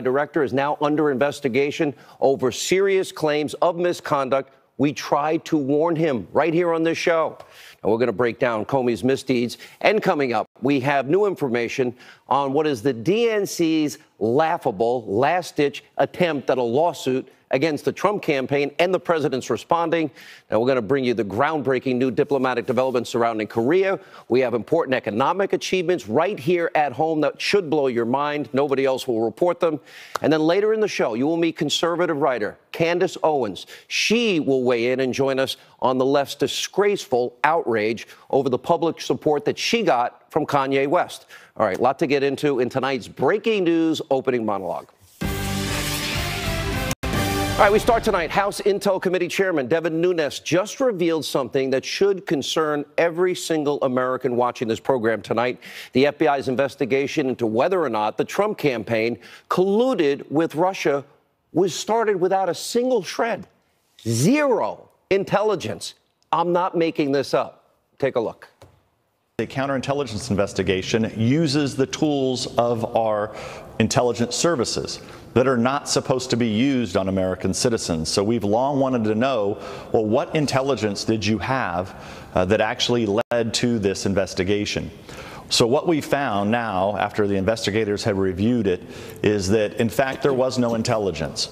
director is now under investigation over serious claims of misconduct. We tried to warn him right here on this show. And we're going to break down Comey's misdeeds. And coming up, we have new information on what is the DNC's laughable last-ditch attempt at a lawsuit against the Trump campaign, and the president's responding. Now, we're going to bring you the groundbreaking new diplomatic developments surrounding Korea. We have important economic achievements right here at home that should blow your mind. Nobody else will report them. And then later in the show, you will meet conservative writer Candace Owens. She will weigh in and join us on the left's disgraceful outrage over the public support that she got from Kanye West. All right, a lot to get into in tonight's breaking news opening monologue. All right, we start tonight. House Intel Committee Chairman Devin Nunes just revealed something that should concern every single American watching this program tonight. The FBI's investigation into whether or not the Trump campaign colluded with Russia was started without a single shred. Zero intelligence. I'm not making this up. Take a look. The counterintelligence investigation uses the tools of our intelligence services that are not supposed to be used on American citizens. So we've long wanted to know, well, what intelligence did you have that actually led to this investigation? So what we found now, after the investigators have reviewed it, is that, in fact, there was no intelligence.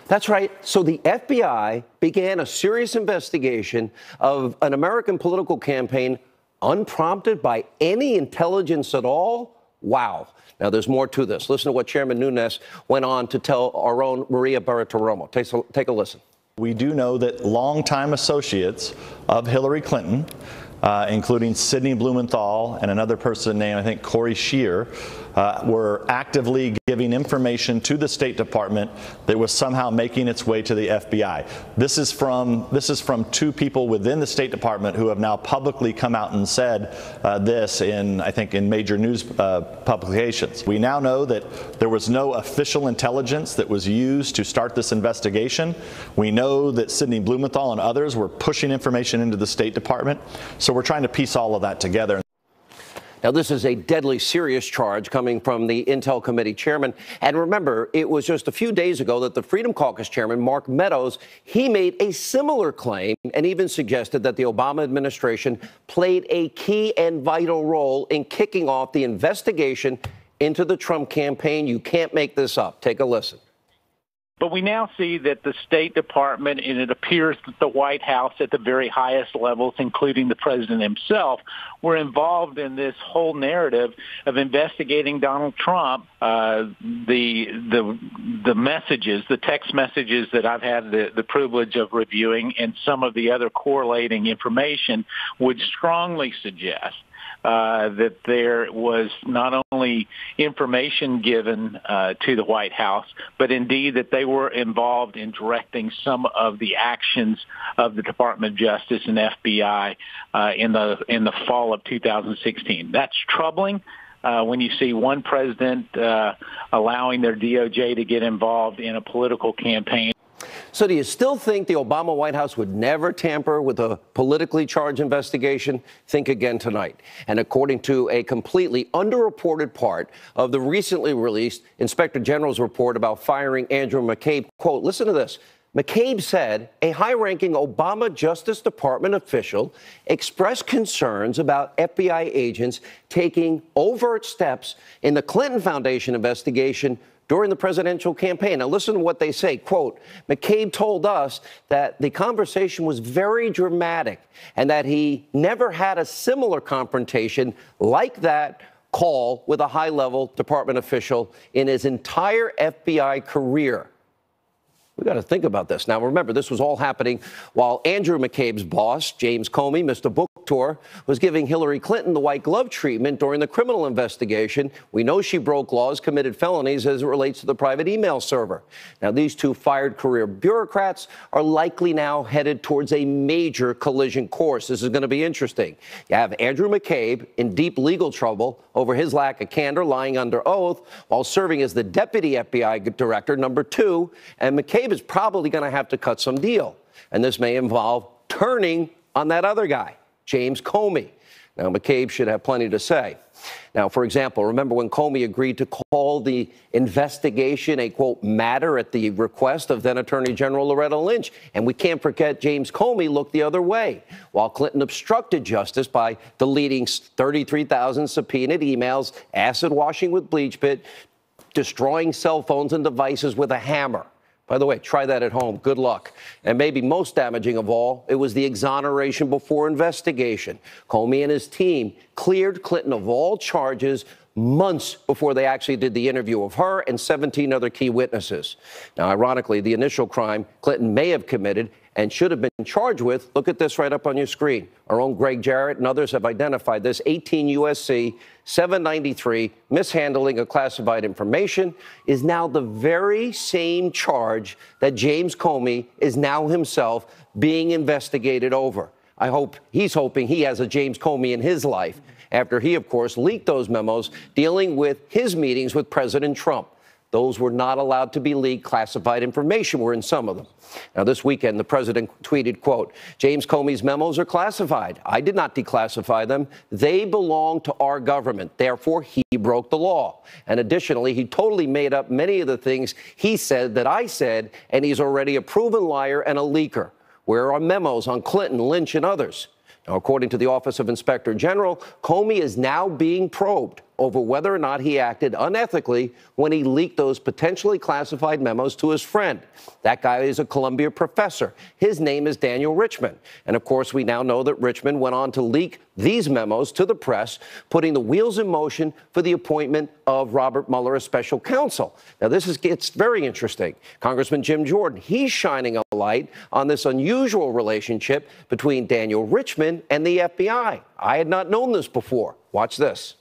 That's right. So the FBI began a serious investigation of an American political campaign unprompted by any intelligence at all? Wow. Now, there's more to this. Listen to what Chairman Nunes went on to tell our own Maria Bartiromo. Take a listen. We do know that longtime associates of Hillary Clinton, including Sidney Blumenthal and another person named, I think, Corey Scheer, were actively giving information to the State Department that was somehow making its way to the FBI. This is from two people within the State Department who have now publicly come out and said this I think in major news publications. We now know that there was no official intelligence that was used to start this investigation. We know that Sidney Blumenthal and others were pushing information into the State Department. So we're trying to piece all of that together. Now, this is a deadly serious charge coming from the Intel Committee chairman. And remember, it was just a few days ago that the Freedom Caucus chairman, Mark Meadows, he made a similar claim and even suggested that the Obama administration played a key and vital role in kicking off the investigation into the Trump campaign. You can't make this up. Take a listen. But we now see that the State Department, and it appears that the White House at the very highest levels, including the president himself, were involved in this whole narrative of investigating Donald Trump. The messages, the text messages that I've had the privilege of reviewing, and some of the other correlating information would strongly suggest that there was not only information given to the White House, but indeed that they were involved in directing some of the actions of the Department of Justice and FBI in the fall of 2016. That's troubling. When you see one president allowing their DOJ to get involved in a political campaign. So do you still think the Obama White House would never tamper with a politically charged investigation? Think again tonight. And according to a completely underreported part of the recently released Inspector General's report about firing Andrew McCabe, quote, listen to this. McCabe said a high-ranking Obama Justice Department official expressed concerns about FBI agents taking overt steps in the Clinton Foundation investigation during the presidential campaign. Now, listen to what they say. Quote, McCabe told us that the conversation was very dramatic and that he never had a similar confrontation like that call with a high-level department official in his entire FBI career. We got to think about this. Now, remember, this was all happening while Andrew McCabe's boss, James Comey, Mr. Book Tour, was giving Hillary Clinton the white glove treatment during the criminal investigation. We know she broke laws, committed felonies as it relates to the private email server. Now, these two fired career bureaucrats are likely now headed towards a major collision course. This is going to be interesting. You have Andrew McCabe in deep legal trouble over his lack of candor, lying under oath, while serving as the deputy FBI director, number 2, and McCabe is probably going to have to cut some deal. And this may involve turning on that other guy, James Comey. Now, McCabe should have plenty to say. Now, for example, remember when Comey agreed to call the investigation a, quote, matter at the request of then Attorney General Loretta Lynch? And we can't forget James Comey looked the other way while Clinton obstructed justice by deleting 33,000 subpoenaed emails, acid washing with bleach pit, destroying cell phones and devices with a hammer. By the way, try that at home. Good luck. And maybe most damaging of all, it was the exoneration before investigation. Comey and his team cleared Clinton of all charges months before they actually did the interview of her and 17 other key witnesses. Now, ironically, the initial crime Clinton may have committed and should have been charged with, look at this right up on your screen. Our own Greg Jarrett and others have identified this, 18 U.S.C. 793, mishandling of classified information, is now the very same charge that James Comey is now himself being investigated over. He's hoping he has a James Comey in his life after he, of course, leaked those memos dealing with his meetings with President Trump. Those were not allowed to be leaked. Classified information were in some of them. Now, this weekend, the president tweeted, quote, James Comey's memos are classified. I did not declassify them. They belong to our government. Therefore, he broke the law. And additionally, he totally made up many of the things he said that I said, and he's already a proven liar and a leaker. Where are memos on Clinton, Lynch, and others? Now, according to the Office of Inspector General, Comey is now being probed over whether or not he acted unethically when he leaked those potentially classified memos to his friend. That guy is a Columbia professor. His name is Daniel Richman. And of course, we now know that Richman went on to leak these memos to the press, putting the wheels in motion for the appointment of Robert Mueller as special counsel. Now, gets very interesting. Congressman Jim Jordan, he's shining a light on this unusual relationship between Daniel Richman and the FBI. I had not known this before. Watch this.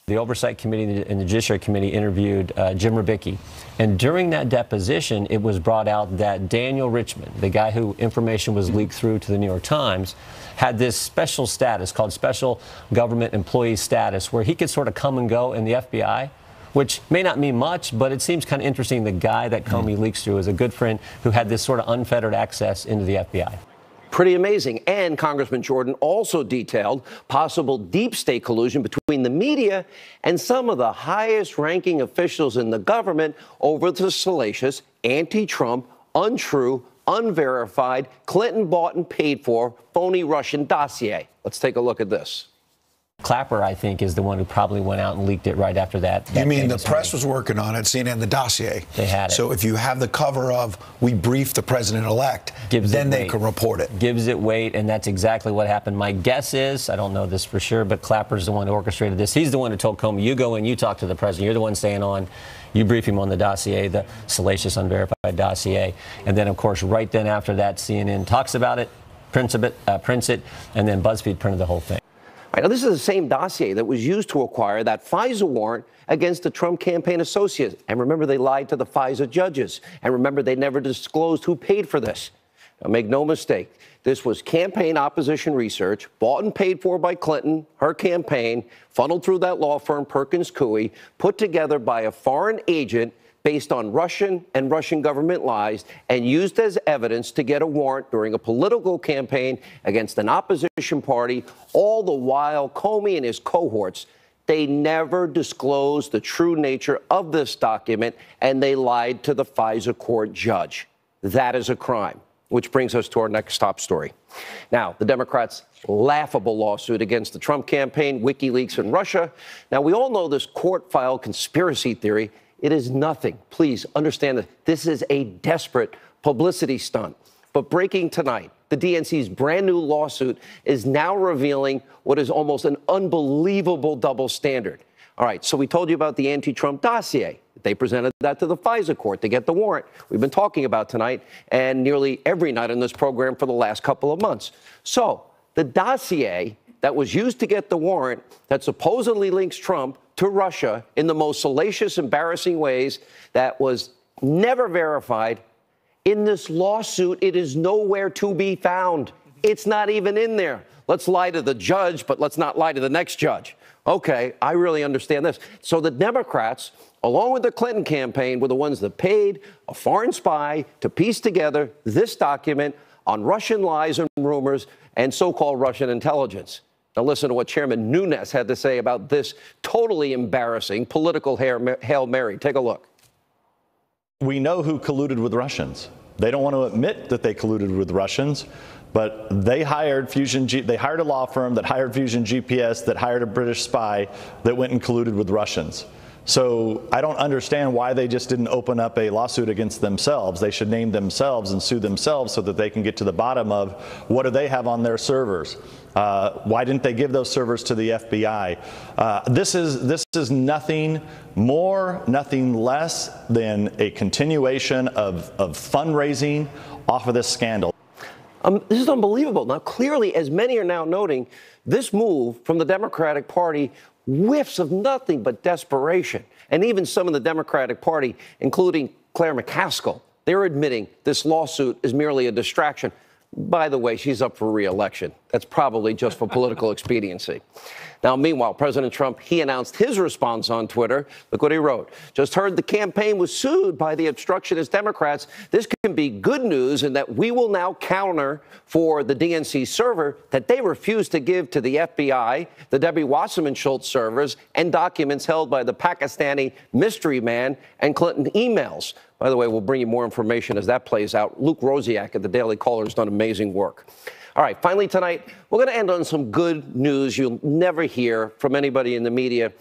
The Oversight Committee and the Judiciary Committee interviewed Jim Rubicki. And during that deposition, it was brought out that Daniel Richman, the guy who information was leaked through to the New York Times, had this special status called Special Government Employee Status, where he could sort of come and go in the FBI, which may not mean much, but it seems kind of interesting. The guy that Comey leaks through is a good friend who had this sort of unfettered access into the FBI. Pretty amazing. And Congressman Jordan also detailed possible deep state collusion between the media and some of the highest ranking officials in the government over the salacious, anti-Trump, untrue, unverified, Clinton bought and paid for phony Russian dossier. Let's take a look at this. Clapper, I think, is the one who probably went out and leaked it right after that. You mean the press was working on it, CNN, the dossier? They had it. So if you have the cover of, we briefed the president-elect, then they can report it. Gives it weight, and that's exactly what happened. My guess is, I don't know this for sure, but Clapper's the one who orchestrated this. He's the one who told Comey, you go in, you talk to the president. You're the one staying on. You brief him on the dossier, the salacious, unverified dossier. And then, of course, right then after that, CNN talks about it, prints it, and then BuzzFeed printed the whole thing. Right, now, this is the same dossier that was used to acquire that FISA warrant against the Trump campaign associates. And remember, they lied to the FISA judges. And remember, they never disclosed who paid for this. Now, make no mistake, this was campaign opposition research, bought and paid for by Clinton, her campaign, funneled through that law firm, Perkins Coie, put together by a foreign agent based on Russian and Russian government lies, and used as evidence to get a warrant during a political campaign against an opposition party, all the while Comey and his cohorts, they never disclosed the true nature of this document, and they lied to the FISA court judge. That is a crime, which brings us to our next top story. Now, the Democrats' laughable lawsuit against the Trump campaign, WikiLeaks, and Russia. Now, we all know this court-filed conspiracy theory. It is nothing. Please understand that this is a desperate publicity stunt. But breaking tonight, the DNC's brand new lawsuit is now revealing what is almost an unbelievable double standard. All right, so we told you about the anti-Trump dossier. They presented that to the FISA court to get the warrant we've been talking about tonight and nearly every night on this program for the last couple of months. So the dossier that was used to get the warrant that supposedly links Trump to Russia in the most salacious, embarrassing ways that was never verified. In this lawsuit, it is nowhere to be found. It's not even in there. Let's lie to the judge, but let's not lie to the next judge. Okay, I really understand this. So the Democrats, along with the Clinton campaign, were the ones that paid a foreign spy to piece together this document on Russian lies and rumors and so-called Russian intelligence. Now listen to what Chairman Nunes had to say about this totally embarrassing political Hail Mary. Take a look. We know who colluded with Russians. They don't want to admit that they colluded with Russians, but they hired they hired a law firm that hired Fusion GPS, that hired a British spy that went and colluded with Russians. So I don't understand why they just didn't open up a lawsuit against themselves. They should name themselves and sue themselves so that they can get to the bottom of what do they have on their servers. Why didn't they give those servers to the FBI? This is nothing more, nothing less than a continuation of fundraising off of this scandal. This is unbelievable. Now, clearly, as many are now noting, this move from the Democratic Party whiffs of nothing but desperation. And even some in the Democratic Party, including Claire McCaskill, they're admitting this lawsuit is merely a distraction. By the way, she's up for re-election. That's probably just for political expediency. Now, meanwhile, President Trump, he announced his response on Twitter. Look what he wrote. Just heard the campaign was sued by the obstructionist Democrats. This can be good news in that we will now counter for the DNC server that they refused to give to the FBI, the Debbie Wasserman Schultz servers, and documents held by the Pakistani mystery man and Clinton emails. By the way, we'll bring you more information as that plays out. Luke Rosiak at the Daily Caller has done amazing work. All right, finally tonight, we're going to end on some good news you'll never hear from anybody in the media.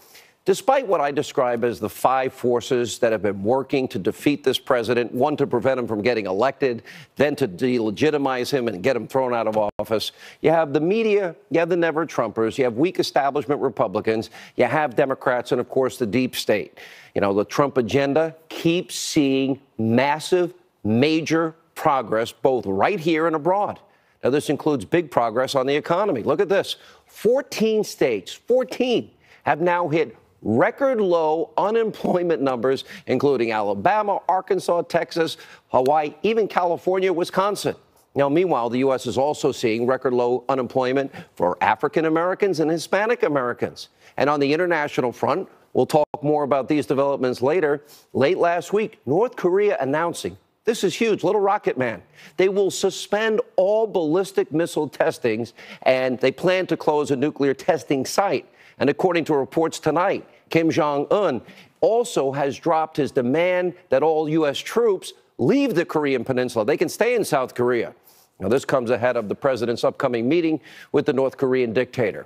Despite what I describe as the 5 forces that have been working to defeat this president, one to prevent him from getting elected, then to delegitimize him and get him thrown out of office, you have the media, you have the never-Trumpers, you have weak establishment Republicans, you have Democrats, and, of course, the deep state. You know, the Trump agenda keeps seeing massive, major progress both right here and abroad. Now, this includes big progress on the economy. Look at this. 14 states, 14, have now hit record low unemployment numbers, including Alabama, Arkansas, Texas, Hawaii, even California, Wisconsin. Now, meanwhile, the U.S. is also seeing record low unemployment for African Americans and Hispanic Americans. And on the international front, we'll talk more about these developments later. Late last week, North Korea announcing, this is huge, little rocket man, they will suspend all ballistic missile testings, and they plan to close a nuclear testing site. And according to reports tonight, Kim Jong-un also has dropped his demand that all U.S. troops leave the Korean peninsula. They can stay in South Korea. Now, this comes ahead of the president's upcoming meeting with the North Korean dictator.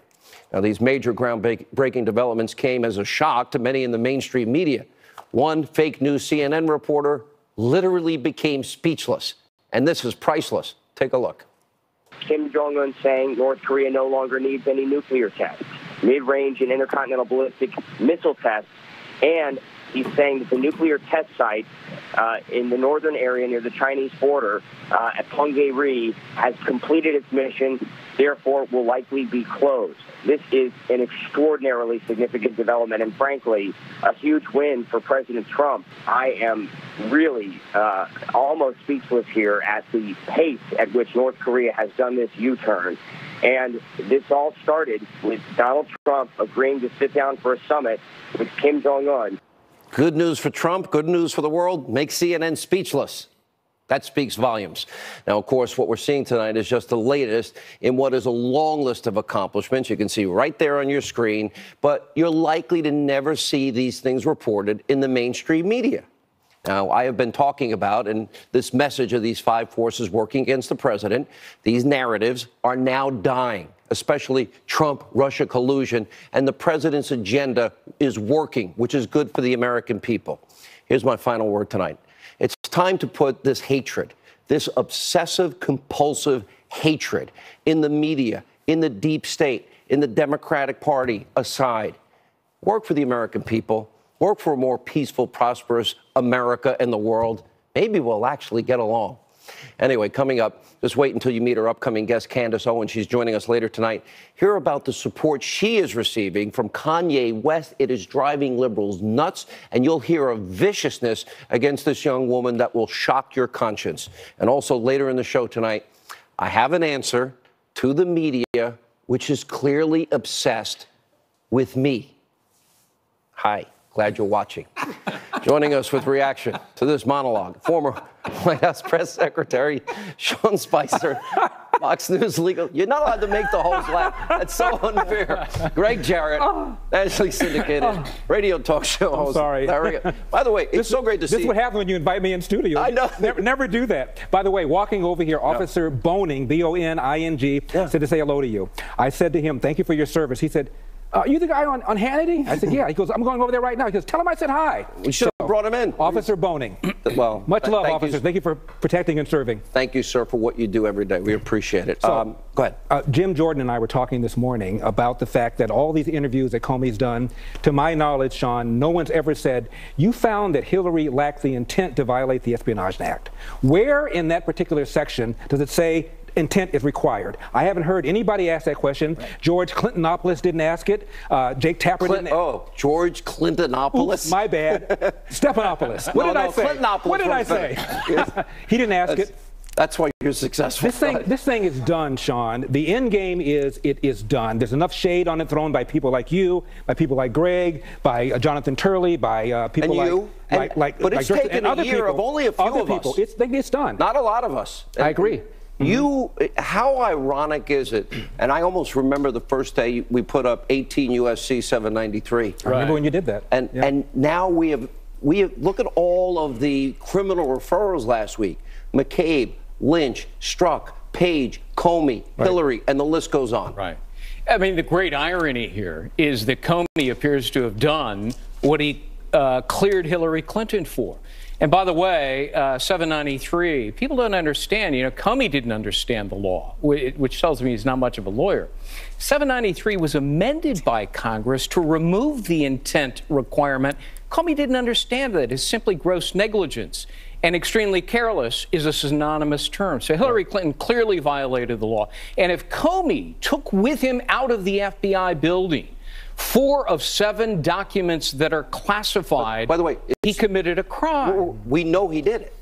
Now, these major groundbreaking developments came as a shock to many in the mainstream media. One fake news CNN reporter literally became speechless. And this is priceless. Take a look. Kim Jong-un saying North Korea no longer needs any nuclear tests, mid-range and intercontinental ballistic missile tests, and he's saying that the nuclear test site in the northern area near the Chinese border at Punggye-ri has completed its mission, therefore will likely be closed. This is an extraordinarily significant development and, frankly, a huge win for President Trump. I am really almost speechless here at the pace at which North Korea has done this U-turn. And this all started with Donald Trump agreeing to sit down for a summit with Kim Jong-un. Good news for Trump, good news for the world, makes CNN speechless. That speaks volumes. Now, of course, what we're seeing tonight is just the latest in what is a long list of accomplishments. You can see right there on your screen, but you're likely to never see these things reported in the mainstream media. Now, I have been talking about, and this message of these 5 forces working against the president, these narratives are now dying, especially Trump-Russia collusion, and the president's agenda is working, which is good for the American people. Here's my final word tonight. It's time to put this hatred, this obsessive-compulsive hatred in the media, in the deep state, in the Democratic Party aside. Work for the American people. Work for a more peaceful, prosperous America and the world. Maybe we'll actually get along. Anyway, coming up, just wait until you meet our upcoming guest, Candace Owen. She's joining us later tonight. Hear about the support she is receiving from Kanye West. It is driving liberals nuts, and you'll hear a viciousness against this young woman that will shock your conscience. And also later in the show tonight, I have an answer to the media, which is clearly obsessed with me. Hi. Glad you're watching. Joining us with reaction to this monologue, former White House Press Secretary Sean Spicer. Fox News legal. You're not allowed to make the host laugh. That's so unfair. Greg Jarrett, nationally syndicated radio talk show host. Sorry. By the way, it's so great to see. This is what happens when you invite me in studio. I know. Never do that. By the way, walking over here, Officer Boning, B-O-N-I-N-G, said to say hello to you. I said to him, thank you for your service. He said, you the guy on Hannity? I said, yeah. He goes, I'm going over there right now. He goes, tell him I said hi. We should have brought him in. Officer Boning. Well, much love, officers. Thank you for protecting and serving. Thank you, sir, for what you do every day. We appreciate it. So, go ahead. Jim Jordan and I were talking this morning about the fact that all these interviews that Comey's done, to my knowledge, Sean, no one's ever said, you found that Hillary lacked the intent to violate the Espionage Act. Where in that particular section does it say intent is required? I haven't heard anybody ask that question. Right. George Clintonopoulos didn't ask it. Jake Tapper didn't. Oh, George Clintonopoulos? Oops, my bad. Stephanopoulos. What did I say? What did I say? He didn't ask it. That's why you're successful. This thing is done, Sean. The end game is it is done. There's enough shade on it thrown by people like you, by people like Greg, by Jonathan Turley, by people but it's taken a year of only a few of us. It's done. Not a lot of us. I agree. How ironic is it? And I almost remember the first day we put up 18 USC 793. I remember when you did that. And now we have look at all of the criminal referrals last week. McCabe, Lynch, Strzok, Page, Comey, Hillary, and the list goes on. Right. I mean, the great irony here is that Comey appears to have done what he cleared Hillary Clinton for. And by the way, 793, people don't understand. You know, Comey didn't understand the law, which tells me he's not much of a lawyer. 793 was amended by Congress to remove the intent requirement. Comey didn't understand that. It's simply gross negligence. And extremely careless is a synonymous term. So Hillary Clinton clearly violated the law. And if Comey took with him out of the FBI building 4 of 7 documents that are classified, by the way, he committed a crime. We know he did it.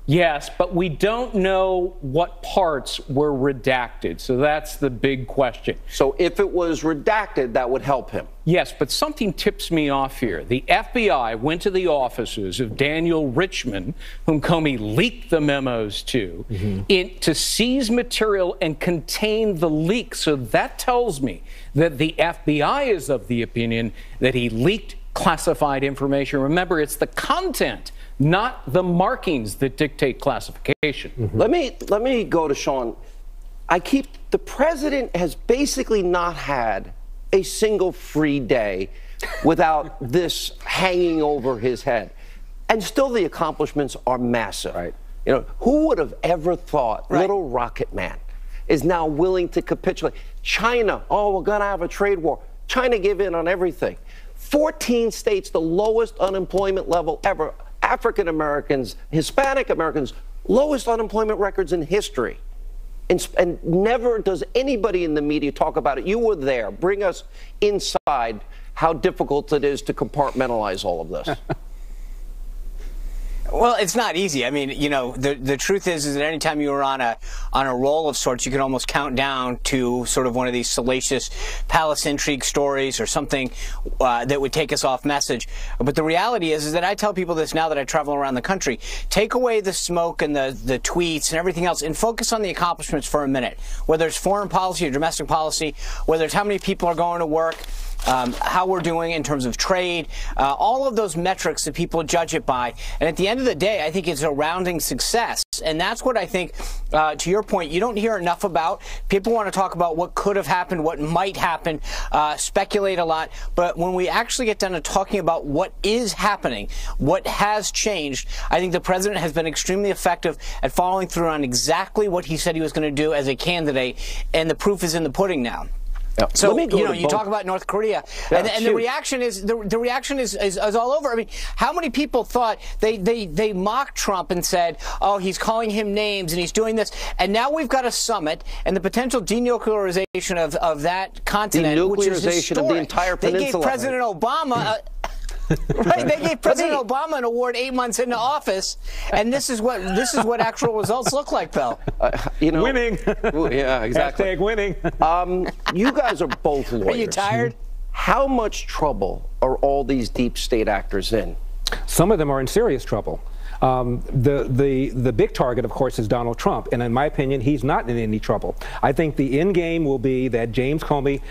Yes, but we don't know what parts were redacted. So that's the big question. So if it was redacted, that would help him. Yes, but something tips me off here. The FBI went to the offices of Daniel Richman, whom Comey leaked the memos to, to seize material and contain the leak. So that tells me that the FBI is of the opinion that he leaked classified information. Remember, it's the content, not the markings, that dictate classification. Let me go to Sean. The president has basically not had a single free day without this hanging over his head. And still the accomplishments are massive. Right. You know, who would have ever thought little Rocket Man is now willing to capitulate? China, we're going to have a trade war. China gave in on everything. 14 states, the lowest unemployment level ever. African Americans, Hispanic Americans, lowest unemployment records in history. And never does anybody in the media talk about it. You were there. Bring us inside how difficult it is to compartmentalize all of this. Well, it's not easy. I mean, you know, the truth is that anytime you were on a roll of sorts, you could almost count down to sort of one of these salacious palace intrigue stories or something that would take us off message. But the reality is that I tell people this now that I travel around the country. Take away the smoke and the tweets and everything else and focus on the accomplishments for a minute. Whether it's foreign policy or domestic policy, whether it's how many people are going to work, how we're doing in terms of trade, all of those metrics that people judge it by. And at the end of the day, I think it's a rounding success. And that's what I think, to your point, you don't hear enough about. People want to talk about what could have happened, what might happen, speculate a lot. But when we actually get down to talking about what is happening, what has changed, I think the president has been extremely effective at following through on exactly what he said he was going to do as a candidate. And the proof is in the pudding now. Yeah. So, you know, you talk about North Korea, and the reaction is the reaction is all over. I mean, how many people thought they mocked Trump and said, oh, he's calling him names and he's doing this, and now we've got a summit and the potential denuclearization of that continent, which is historic. Of the entire peninsula. They gave President Obama right, they gave President Obama an award 8 months into office, and this is what actual results look like, though. You know, winning. Yeah, exactly. Hashtag winning. You guys are both lawyers. Are you tired? How much trouble are all these deep state actors in? Some of them are in serious trouble. The big target, of course, is Donald Trump. And in my opinion, he's not in any trouble. I think the end game will be that James Comey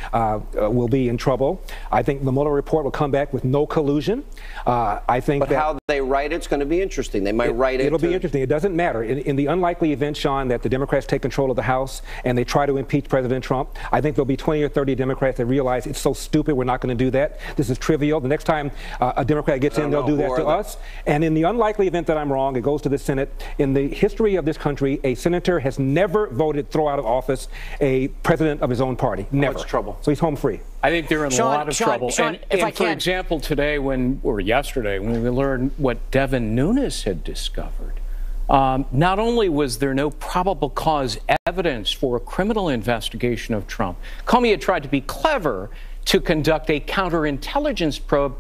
will be in trouble. I think the Mueller report will come back with no collusion. I think but how they write it's going to be interesting. They might write it. It'll be interesting. It doesn't matter. In the unlikely event, Sean, that the Democrats take control of the House and they try to impeach President Trump, I think there'll be 20 or 30 Democrats that realize it's so stupid, we're not going to do that. This is trivial. The next time a Democrat gets in, they'll do that to us. And in the unlikely event that I'm wrong, it goes to the Senate. In the history of this country, a senator has never voted throw out of office a president of his own party. Never. Much trouble. So he's home free. I think they're in a lot of trouble. Sean, and for example, today or yesterday, when we learned what Devin Nunes had discovered, not only was there no probable cause evidence for a criminal investigation of Trump, Comey had tried to be clever to conduct a counterintelligence probe.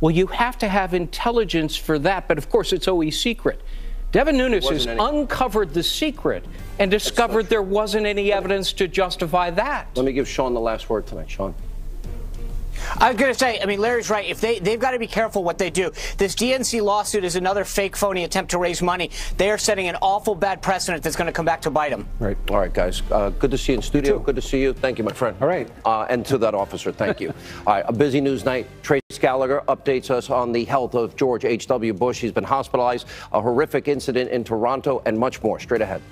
Well, you have to have intelligence for that, but of course it's always secret. Devin Nunes has uncovered the secret and discovered there wasn't any evidence to justify that. Let me give Sean the last word tonight. Sean. I was going to say, I mean, Larry's right. If they've got to be careful what they do. This DNC lawsuit is another fake, phony attempt to raise money. They are setting an awful bad precedent that's going to come back to bite them. Right. All right, guys. Good to see you in studio. Good to see you. Thank you, my friend. All right. And to that officer, thank you. All right. A busy news night. Trace Gallagher updates us on the health of George H.W. Bush. He's been hospitalized, a horrific incident in Toronto, and much more. Straight ahead.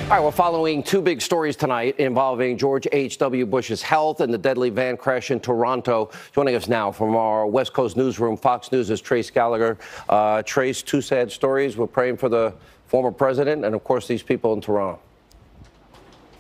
All right, we're following two big stories tonight involving George H.W. Bush's health and the deadly van crash in Toronto. Joining us now from our West Coast newsroom, Fox News, is Trace Gallagher. Trace, two sad stories. We're praying for the former president and, of course, these people in Toronto.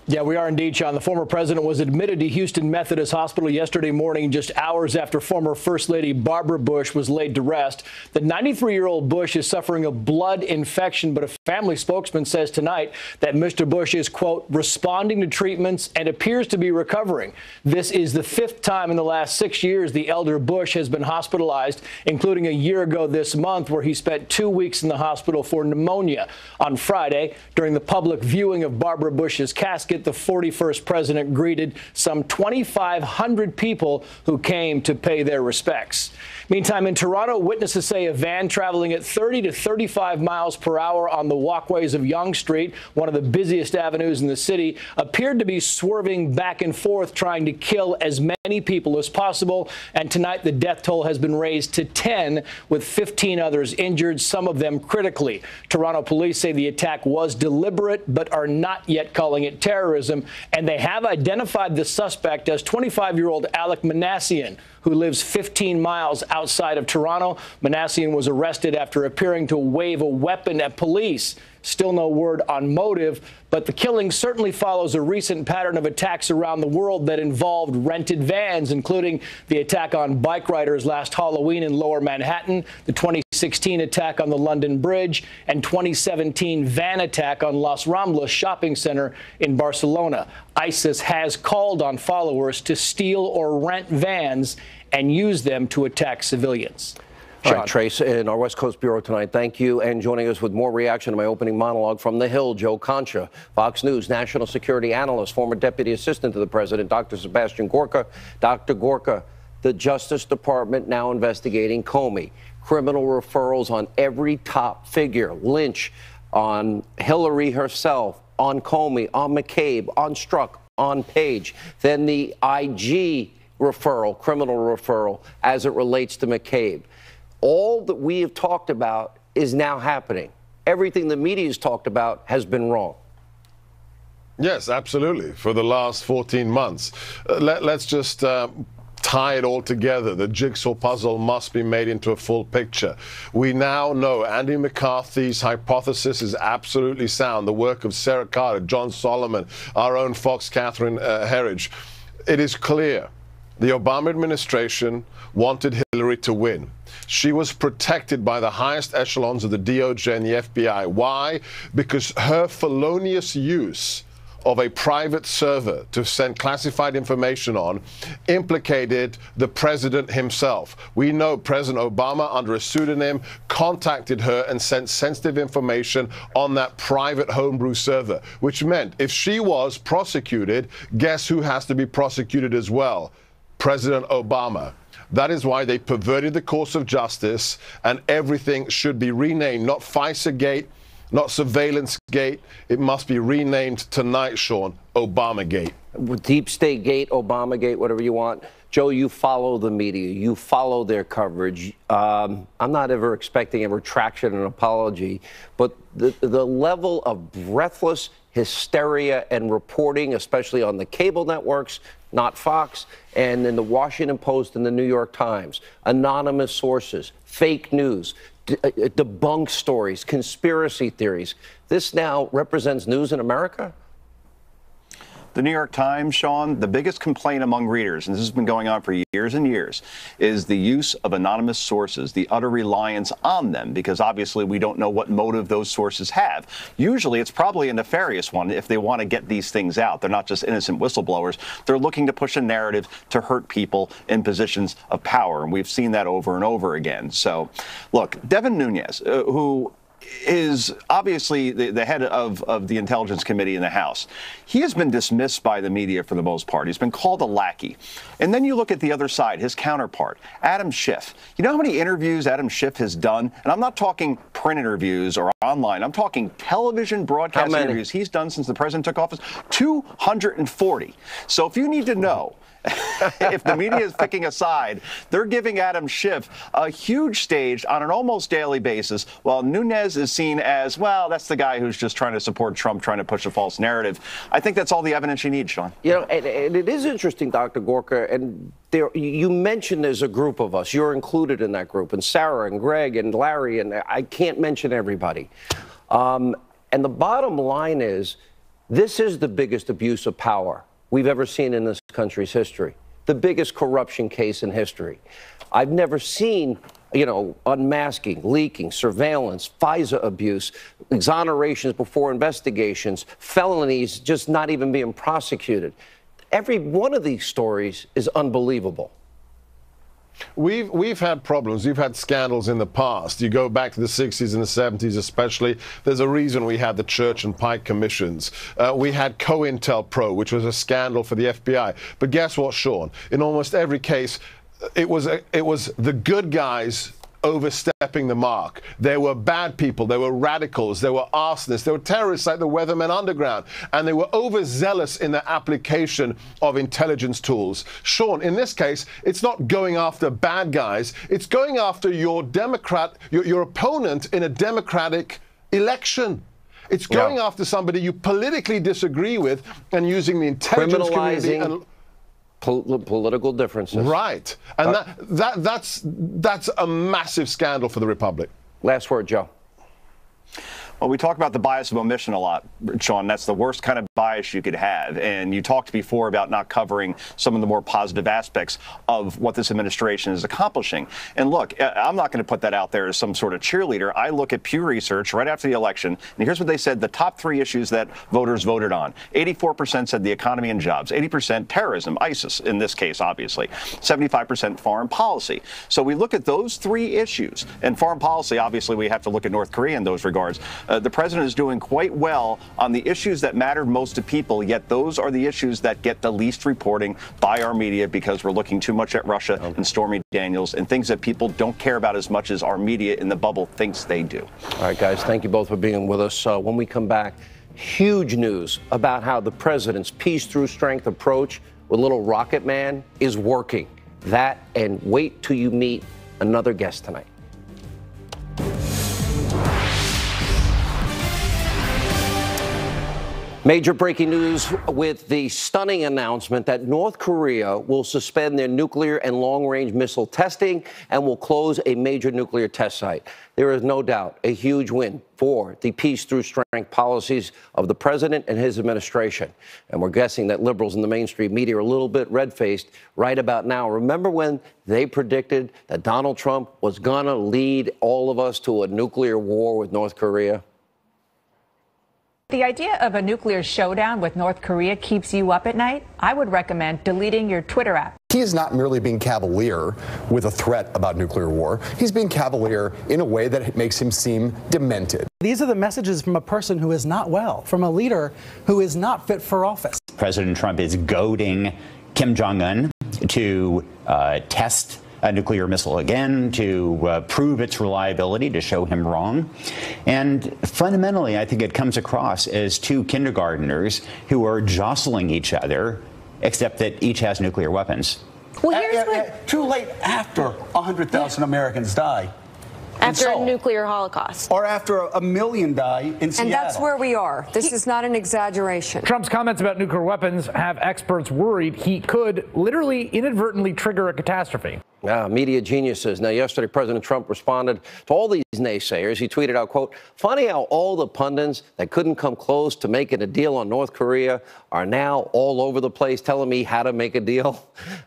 Yeah, we are indeed, Sean. The former president was admitted to Houston Methodist Hospital yesterday morning, just hours after former First Lady Barbara Bush was laid to rest. The 93-year-old Bush is suffering a blood infection, but a family spokesman says tonight that Mr. Bush is, quote, responding to treatments and appears to be recovering. This is the fifth time in the last 6 years the elder Bush has been hospitalized, including a year ago this month where he spent 2 weeks in the hospital for pneumonia. On Friday, during the public viewing of Barbara Bush's casket, the 41st president greeted some 2,500 people who came to pay their respects. Meantime, in Toronto, witnesses say a van traveling at 30 to 35 miles per hour on the walkways of Yonge Street, one of the busiest avenues in the city, appeared to be swerving back and forth, trying to kill as many people as possible. And tonight, the death toll has been raised to 10, with 15 others injured, some of them critically. Toronto police say the attack was deliberate, but are not yet calling it terrorism. And they have identified the suspect as 25-year-old Alec Manassian, who lives 15 miles outside of Toronto. Manassian was arrested after appearing to wave a weapon at police. Still no word on motive, but the killing certainly follows a recent pattern of attacks around the world that involved rented vans, including the attack on bike riders last Halloween in Lower Manhattan, the 2016 attack on the London Bridge, and 2017 van attack on Las Ramblas shopping center in Barcelona. ISIS has called on followers to steal or rent vans and use them to attack civilians. All right, Trace, in our West Coast Bureau tonight, thank you. And joining us with more reaction to my opening monologue from the Hill, Joe Concha, Fox News national security analyst, former deputy assistant to the president, Dr. Sebastian Gorka. Dr. Gorka, the Justice Department now investigating Comey. Criminal referrals on every top figure. Lynch, on Hillary herself, on Comey, on McCabe, on Strzok, on Page. Then the IG referral, criminal referral, as it relates to McCabe. All that we have talked about is now happening. Everything the media has talked about has been wrong. Yes, absolutely. For the last 14 months. Let's just tie it all together. The jigsaw puzzle must be made into a full picture. We now know Andy McCarthy's hypothesis is absolutely sound. The work of Sarah Carter, John Solomon, our own Fox, Catherine Herridge. It is clear the Obama administration wanted Hillary to win. She was protected by the highest echelons of the DOJ and the FBI. Why? Because her felonious use of a private server to send classified information on implicated the president himself. We know President Obama, under a pseudonym, contacted her and sent sensitive information on that private homebrew server, which meant if she was prosecuted, guess who has to be prosecuted as well? President Obama. That is why they perverted the course of justice, and everything should be renamed, not FISA-gate, not surveillance gate. It must be renamed tonight, Sean, Obamagate. Deep State Gate, Obamagate, whatever you want. Joe, you follow the media. You follow their coverage. I'm not ever expecting a retraction and an apology, but the level of breathless hysteria and reporting, especially on the cable networks, not Fox, and in the Washington Post and the New York Times, anonymous sources, fake news, debunked stories, conspiracy theories. This now represents news in America? The New York Times, Sean, the biggest complaint among readers, and this has been going on for years and years, is the use of anonymous sources, the utter reliance on them, because obviously we don't know what motive those sources have. Usually it's probably a nefarious one if they want to get these things out. They're not just innocent whistleblowers. They're looking to push a narrative to hurt people in positions of power, and we've seen that over and over again. So, look, Devin Nunes, who is obviously the head of the Intelligence Committee in the House. He has been dismissed by the media for the most part. He's been called a lackey. And then you look at the other side, his counterpart, Adam Schiff. You know how many interviews Adam Schiff has done? And I'm not talking print interviews or online. I'm talking television broadcast interviews he's done since the president took office. 240. So if you need to know, if the media is picking a side, they're giving Adam Schiff a huge stage on an almost daily basis, while Nunes is seen as, well, that's the guy who's just trying to support Trump, trying to push a false narrative. I think that's all the evidence you need, Sean. You know, and it is interesting, Dr. Gorka, and you mentioned there's a group of us. You're included in that group, and Sarah and Greg and Larry, and I can't mention everybody. And the bottom line is, this is the biggest abuse of power we've ever seen in this country's history, the biggest corruption case in history. I've never seen, you know, unmasking, leaking, surveillance, FISA abuse, exonerations before investigations, felonies just not even being prosecuted. Every one of these stories is unbelievable. We've had problems. We've had scandals in the past. You go back to the 60s and the 70s especially. There's a reason we had the Church and Pike commissions. We had COINTELPRO, which was a scandal for the FBI. But guess what, Sean? In almost every case, it was the good guys overstepping the mark. There were bad people, there were radicals, there were arsonists, there were terrorists like the Weathermen Underground, and they were overzealous in the application of intelligence tools. Sean, in this case, it's not going after bad guys, it's going after your your opponent in a democratic election. It's going after somebody you politically disagree with and using the intelligence community and political differences. Right. And that's a massive scandal for the Republic. Last word, Joe. Well, we talk about the bias of omission a lot, Sean. That's the worst kind of bias you could have. And you talked before about not covering some of the more positive aspects of what this administration is accomplishing. And look, I'm not going to put that out there as some sort of cheerleader. I look at Pew Research right after the election, and here's what they said, the top 3 issues that voters voted on. 84% said the economy and jobs, 80% terrorism, ISIS in this case, obviously, 75% foreign policy. So we look at those 3 issues. And foreign policy, obviously, we have to look at North Korea in those regards. The president is doing quite well on the issues that matter most to people, yet those are the issues that get the least reporting by our media because we're looking too much at Russia and Stormy Daniels and things that people don't care about as much as our media in the bubble thinks they do. All right, guys, thank you both for being with us. When we come back, huge news about how the president's peace through strength approach with little Rocket Man is working. That, and wait till you meet another guest tonight. Major breaking news with the stunning announcement that North Korea will suspend their nuclear and long-range missile testing and will close a major nuclear test site. There is no doubt a huge win for the peace through strength policies of the president and his administration. And we're guessing that liberals in the mainstream media are a little bit red-faced right about now. Remember when they predicted that Donald Trump was going to lead all of us to a nuclear war with North Korea? The idea of a nuclear showdown with North Korea keeps you up at night? I would recommend deleting your Twitter app. He is not merely being cavalier with a threat about nuclear war. He's being cavalier in a way that makes him seem demented. These are the messages from a person who is not well, from a leader who is not fit for office. President Trump is goading Kim Jong-un to test a nuclear missile again, to prove its reliability, to show him wrong. And fundamentally, I think it comes across as two kindergartners who are jostling each other, except that each has nuclear weapons. Well, here's too late after 100,000 Americans die. After a nuclear holocaust. Or after a million die in Seattle. And that's where we are. This is not an exaggeration. Trump's comments about nuclear weapons have experts worried he could literally inadvertently trigger a catastrophe. Media geniuses. Now, yesterday, President Trump responded to all these naysayers. He tweeted out, quote, "Funny how all the pundits that couldn't come close to making a deal on North Korea are now all over the place telling me how to make a deal."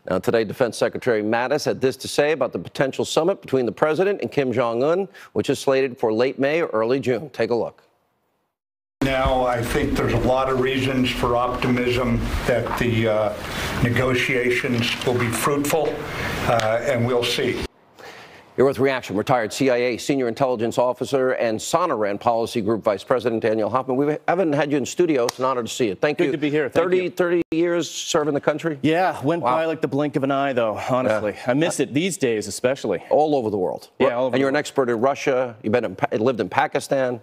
Now, today, Defense Secretary Mattis had this to say about the potential summit between the president and Kim Jong-un, which is slated for late May or early June. Take a look. Now, I think there's a lot of reasons for optimism that the negotiations will be fruitful, and we'll see. Here with reaction, retired CIA senior intelligence officer and Sonoran Policy Group Vice President Daniel Hoffman. We haven't had you in studio. It's an honor to see you. Thank you. Good to be here. Thank you. 30 years serving the country? Yeah, went by like the blink of an eye, though, honestly. I miss it these days, especially. All over the world. Yeah, all over and you're an expert in Russia. You've been lived in Pakistan.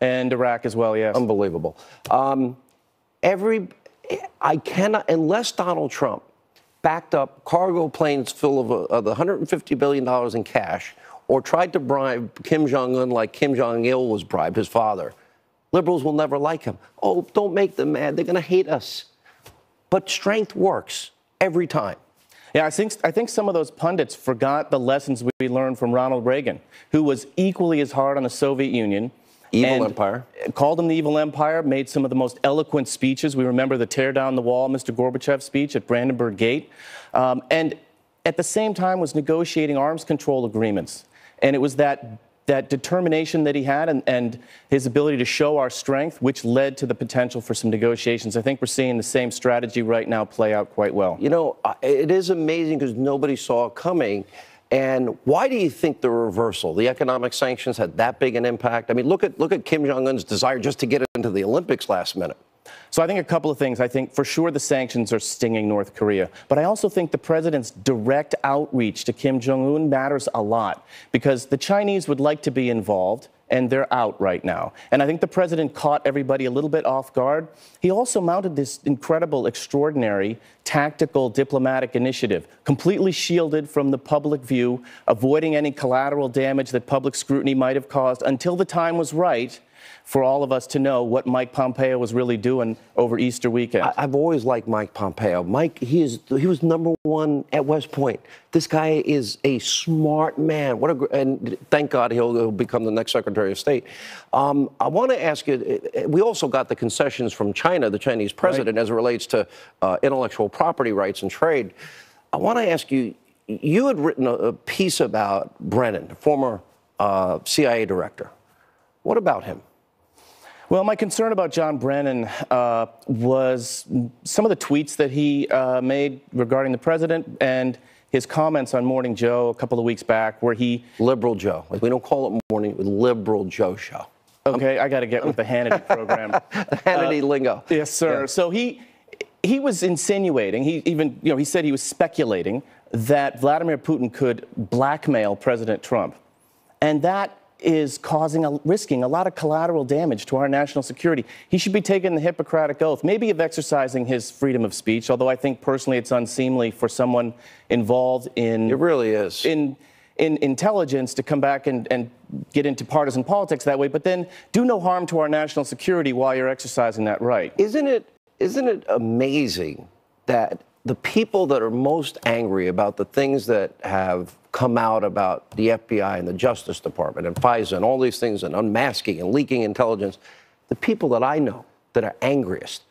And Iraq as well, yes. Unbelievable. I cannot, unless Donald Trump backed up cargo planes full of $150 billion in cash or tried to bribe Kim Jong-un like Kim Jong-il was bribed, his father, liberals will never like him. Oh, don't make them mad. They're going to hate us. But strength works every time. Yeah, I think some of those pundits forgot the lessons we learned from Ronald Reagan, who was equally as hard on the Soviet Union. Evil empire. Called him the evil empire, made some of the most eloquent speeches. We remember the tear down the wall, Mr. Gorbachev speech at Brandenburg Gate. And at the same time was negotiating arms control agreements. And it was that determination that he had and his ability to show our strength, which led to the potential for some negotiations. I think we're seeing the same strategy right now play out quite well. You know, it is amazing because nobody saw it coming. And why do you think the reversal, the economic sanctions, had that big an impact? I mean, look at Kim Jong-un's desire just to get into the Olympics last minute. So I think a couple of things. I think for sure the sanctions are stinging North Korea. But I also think the president's direct outreach to Kim Jong-un matters a lot because the Chinese would like to be involved. And they're out right now. And I think the president caught everybody a little bit off guard. He also mounted this incredible, extraordinary, tactical, diplomatic initiative, completely shielded from the public view, avoiding any collateral damage that public scrutiny might have caused until the time was right for all of us to know what Mike Pompeo was really doing over Easter weekend. I've always liked Mike Pompeo. Mike, he was #1 at West Point. This guy is a smart man. And thank God he'll become the next Secretary of State. I want to ask you, we also got the concessions from China, the Chinese president, as it relates to intellectual property rights and trade. I want to ask you, you had written a piece about Brennan, the former CIA director. What about him? Well, my concern about John Brennan was some of the tweets that he made regarding the president and his comments on Morning Joe a couple of weeks back where he... Liberal Joe. We don't call it Morning, Liberal Joe show. Okay, I got to get with the Hannity program. Hannity lingo. Yes, sir. Yeah. So he was insinuating, he said he was speculating that Vladimir Putin could blackmail President Trump. And that is risking a lot of collateral damage to our national security. He should be taking the Hippocratic Oath, maybe of exercising his freedom of speech, although I think personally it's unseemly for someone involved in... It really is. In intelligence to come back and get into partisan politics that way, but then do no harm to our national security while you're exercising that right. Isn't it amazing that the people that are most angry about the things that have come out about the FBI and the Justice Department and FISA and all these things and unmasking and leaking intelligence, the people that I know that are angriest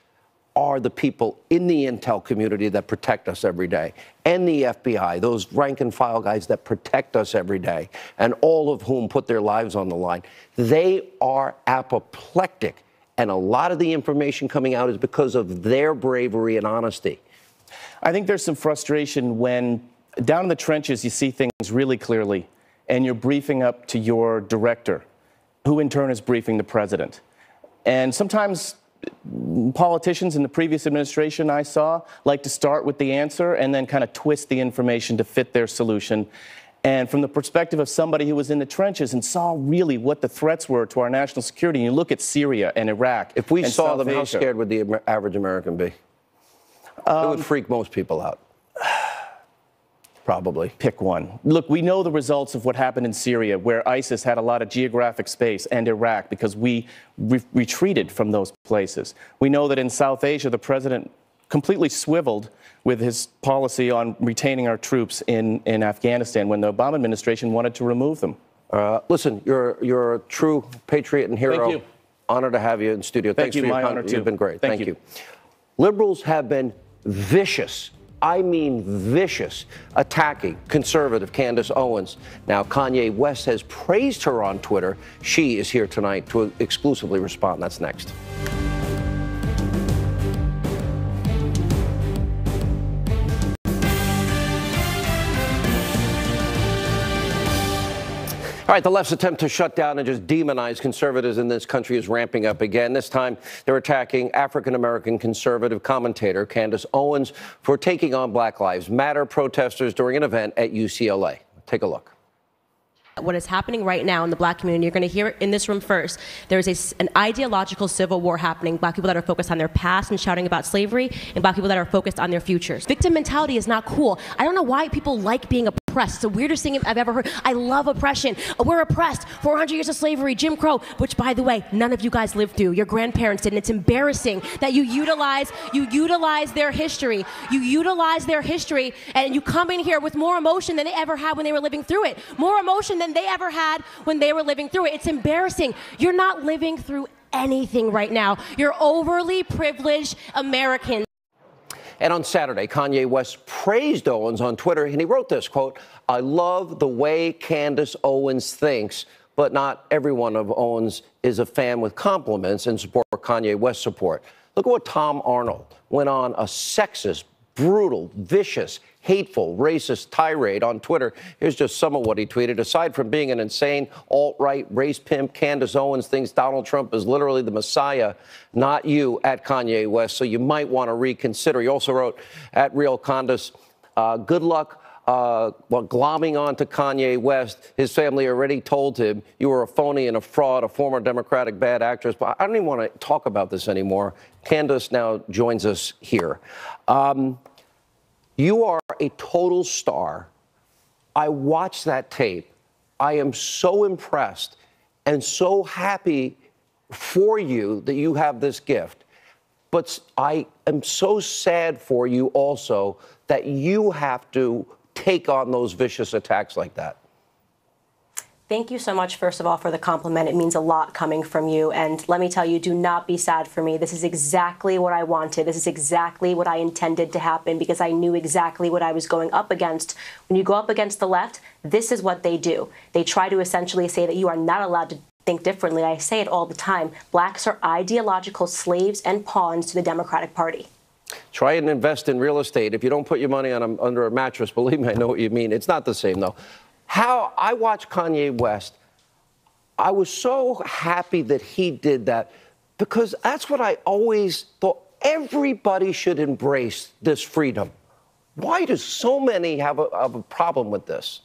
are the people in the intel community that protect us every day, and the FBI, those rank and file guys that protect us every day, and all of whom put their lives on the line. They are apoplectic, and a lot of the information coming out is because of their bravery and honesty. I think there's some frustration when down in the trenches you see things really clearly, and you're briefing up to your director, who in turn is briefing the president. And sometimes politicians in the previous administration I saw like to start with the answer and then kind of twist the information to fit their solution. And from the perspective of somebody who was in the trenches and saw really what the threats were to our national security, and you look at Syria and Iraq. If we and saw South them, how Asia, scared would the average American be? It would freak most people out. Probably. Pick one. Look, we know the results of what happened in Syria, where ISIS had a lot of geographic space, and Iraq, because we retreated from those places. We know that in South Asia, the president completely swiveled with his policy on retaining our troops in Afghanistan when the Obama administration wanted to remove them. Listen, you're a true patriot and hero. Thank you. Honor to have you in studio. Thank Thanks you. for your My honor, too. You've been great. Thank Thank you. you. Liberals have been vicious. I mean vicious, attacking conservative Candace Owens. Now, Kanye West has praised her on Twitter. She is here tonight to exclusively respond. That's next. All right, the left's attempt to shut down and just demonize conservatives in this country is ramping up again. This time, they're attacking African-American conservative commentator Candace Owens for taking on Black Lives Matter protesters during an event at UCLA. Take a look. What is happening right now in the black community, you're going to hear it in this room first. There is an ideological civil war happening. Black people that are focused on their past and shouting about slavery, and black people that are focused on their futures. Victim mentality is not cool. I don't know why people like being oppressed. It's the weirdest thing I've ever heard. I love oppression. We're oppressed. 400 years of slavery, Jim Crow, which, by the way, none of you guys lived through. Your grandparents did, and it's embarrassing that you utilize their history. You utilize their history, and you come in here with more emotion than they ever had when they were living through it. More emotion than they ever had when they were living through it. It's embarrassing. You're not living through anything right now. You're overly privileged Americans. And on Saturday, Kanye West praised Owens on Twitter, and he wrote this, quote, "I love the way Candace Owens thinks, but not everyone of Owens is a fan with compliments and support Kanye West support." Look at what Tom Arnold went on a sexist, brutal, vicious, hateful, racist tirade on Twitter. Here's just some of what he tweeted. "Aside from being an insane alt-right race pimp, Candace Owens thinks Donald Trump is literally the Messiah, not you, at Kanye West, so you might want to reconsider." He also wrote, "At Real Candace, good luck glomming on to Kanye West. His family already told him you were a phony and a fraud, a former Democratic bad actress." But I don't even want to talk about this anymore. Candace now joins us here. You are a total star. I watched that tape. I am so impressed and so happy for you that you have this gift. But I am so sad for you also that you have to take on those vicious attacks like that. Thank you so much, first of all, for the compliment. It means a lot coming from you. And let me tell you, do not be sad for me. This is exactly what I wanted. This is exactly what I intended to happen, because I knew exactly what I was going up against. When you go up against the left, this is what they do. They try to essentially say that you are not allowed to think differently. I say it all the time. Blacks are ideological slaves and pawns to the Democratic Party. Try and invest in real estate. If you don't put your money on under a mattress, believe me, I know what you mean. It's not the same, though. How I watched Kanye West, I was so happy that he did that, because that's what I always thought. Everybody should embrace this freedom. Why do so many have a problem with this?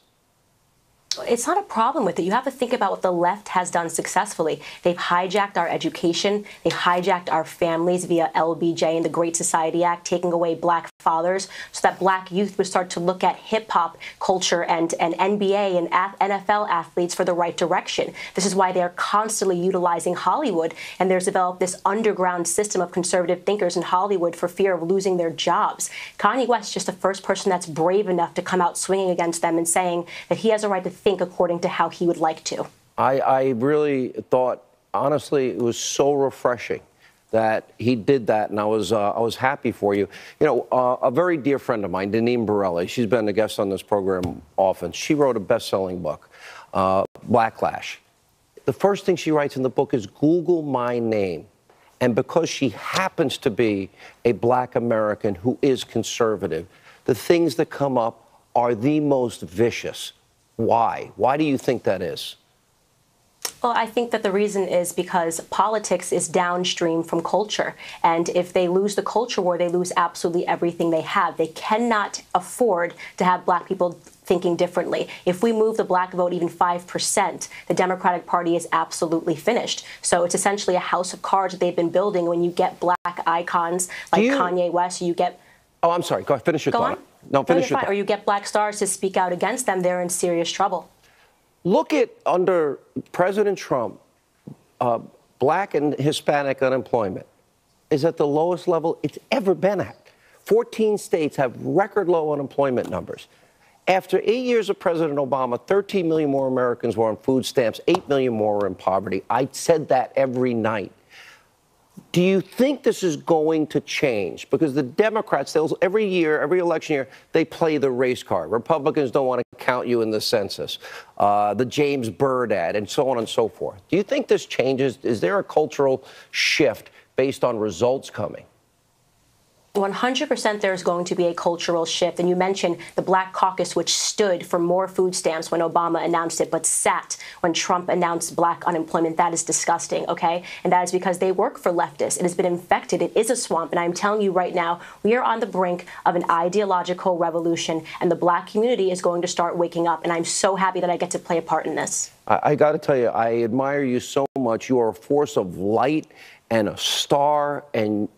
It's not a problem with it. You have to think about what the left has done successfully. They've hijacked our education. They hijacked our families via LBJ and the Great Society Act, taking away black fathers so that black youth would start to look at hip-hop culture and NBA and NFL athletes for the right direction. This is why they're constantly utilizing Hollywood, and there's developed this underground system of conservative thinkers in Hollywood for fear of losing their jobs. Kanye West is just the first person that's brave enough to come out swinging against them and saying that he has a right to think according to how he would like to. I really thought, honestly, it was so refreshing that he did that, and I was happy for you. You know, a very dear friend of mine, Deneen Borelli, she's been a guest on this program often. She wrote a best-selling book, Blacklash. The first thing she writes in the book is Google my name. And because she happens to be a black American who is conservative, the things that come up are the most vicious. Why? Why do you think that is? Well, I think that the reason is because politics is downstream from culture. And if they lose the culture war, they lose absolutely everything they have. They cannot afford to have black people thinking differently. If we move the black vote even 5%, the Democratic Party is absolutely finished. So it's essentially a house of cards that they've been building. When you get black icons like Kanye West, you get... Oh, I'm sorry. Go ahead. Finish your thought. No, finish your thought. Or you get black stars to speak out against them, they're in serious trouble. Look at under President Trump, black and Hispanic unemployment is at the lowest level it's ever been at. 14 states have record low unemployment numbers. After 8 years of President Obama, 13 million more Americans were on food stamps, 8 million more were in poverty. I said that every night. Do you think this is going to change? Because the Democrats, every year, every election year, they play the race card. Republicans don't want to count you in the census, the James Byrd ad, and so on and so forth. Do you think this changes? Is there a cultural shift based on results coming? 100% there's going to be a cultural shift. And you mentioned the Black Caucus, which stood for more food stamps when Obama announced it, but sat when Trump announced black unemployment. That is disgusting, okay? And that is because they work for leftists. It has been infected. It is a swamp. And I'm telling you right now, we are on the brink of an ideological revolution, and the black community is going to start waking up. And I'm so happy that I get to play a part in this. I got to tell you, I admire you so much. You are a force of light and a star, and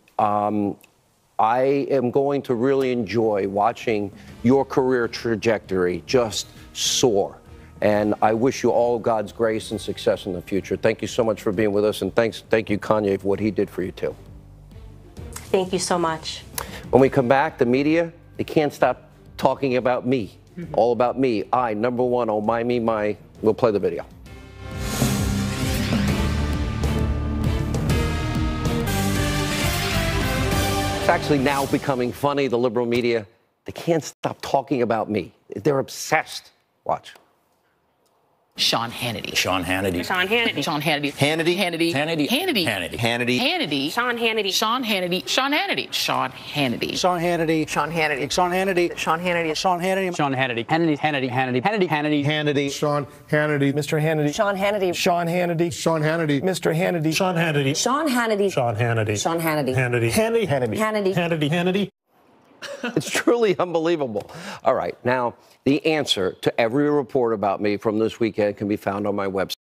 I am going to really enjoy watching your career trajectory just soar. And I wish you all God's grace and success in the future. Thank you so much for being with us. And thank you, Kanye, for what he did for you, too. Thank you so much. When we come back, the media, they can't stop talking about me. All about me. Number one, oh, my, me, my. We'll play the video. It's actually now becoming funny. The liberal media, they can't stop talking about me. They're obsessed. Watch. Sean Hannity. Sean Hannity. Sean Hannity. Sean Hannity. Hannity. Hannity. Hannity. Hannity. Hannity. Hannity. Hannity. Sean Hannity. Sean Hannity. Sean Hannity. Sean Hannity. Sean Hannity. Sean Hannity. Sean Hannity. Sean Hannity. Sean Hannity. Sean Hannity. Hannity. Hannity. Hannity. Hannity. Hannity. Hannity. Sean Hannity. Mr. Hannity. Sean Hannity. Sean Hannity. Sean Hannity. Mr. Hannity. Sean Hannity. Sean Hannity. Sean Hannity. Sean Hannity. Hannity. Hannity. Hannity. Hannity. Hannity. Hannity. It's truly unbelievable. All right. Now, the answer to every report about me from this weekend can be found on my website.